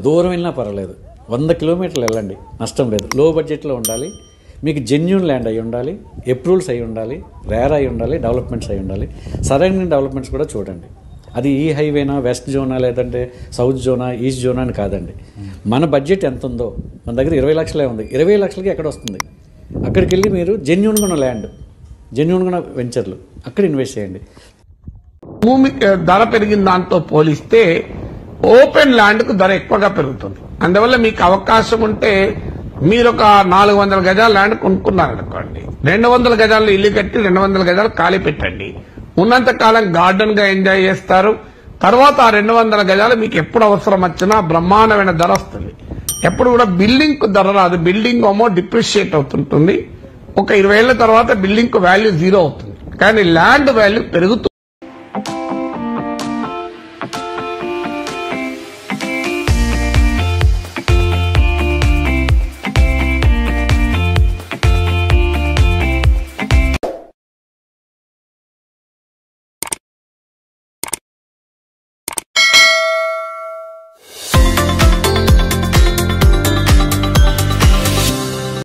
దూరం వెళ్ళినా పర్వాలేదు, 100 కిలోమీటర్లు వెళ్ళండి, నష్టం లేదు. లో బడ్జెట్లో ఉండాలి, మీకు జెన్యూన్ ల్యాండ్ అయి ఉండాలి, అప్రూవల్స్ అయి ఉండాలి, రేర్ అయి ఉండాలి, డెవలప్మెంట్స్ అయి ఉండాలి. సరైన డెవలప్మెంట్స్ కూడా చూడండి. అది ఈ హైవేనా, వెస్ట్ జోనా, లేదంటే సౌత్ జోనా, ఈస్ట్ జోనా అని కాదండి. మన బడ్జెట్ ఎంత ఉందో, మన దగ్గర 20 లక్షలే ఉంది, 20 లక్షలకి ఎక్కడ వస్తుంది? అక్కడికి వెళ్ళి మీరు జెన్యూన్గా ఉన్న ల్యాండ్, జెన్యూన్గా ఉన్న వెంచర్లు అక్కడ ఇన్వెస్ట్ చేయండి. భూమి ధర పెరిగిన దాంతో పోలిస్తే ఓపెన్ ల్యాండ్ కు ధర ఎక్కువగా పెరుగుతుంది. అందువల్ల మీకు అవకాశం ఉంటే మీరు ఒక 400 గజాల ల్యాండ్ కొనుక్కున్నారనుకోండి, 200 గజాలు ఇల్లు కట్టి 200 గజాలు ఖాళీ పెట్టండి. ఉన్నంత కాలం గార్డెన్ గా ఎంజాయ్ చేస్తారు. తర్వాత ఆ 200 గజాలు మీకు ఎప్పుడు అవసరం వచ్చినా బ్రహ్మాండమైన ధర వస్తుంది. ఎప్పుడు కూడా బిల్డింగ్ కు ధర రాదు, బిల్డింగ్ ఏమో డిప్రిషియేట్ అవుతుంటుంది. ఒక 20 ఏళ్ల తర్వాత బిల్డింగ్ కు వాల్యూ 0 అవుతుంది, కానీ ల్యాండ్ వాల్యూ పెరుగుతుంది.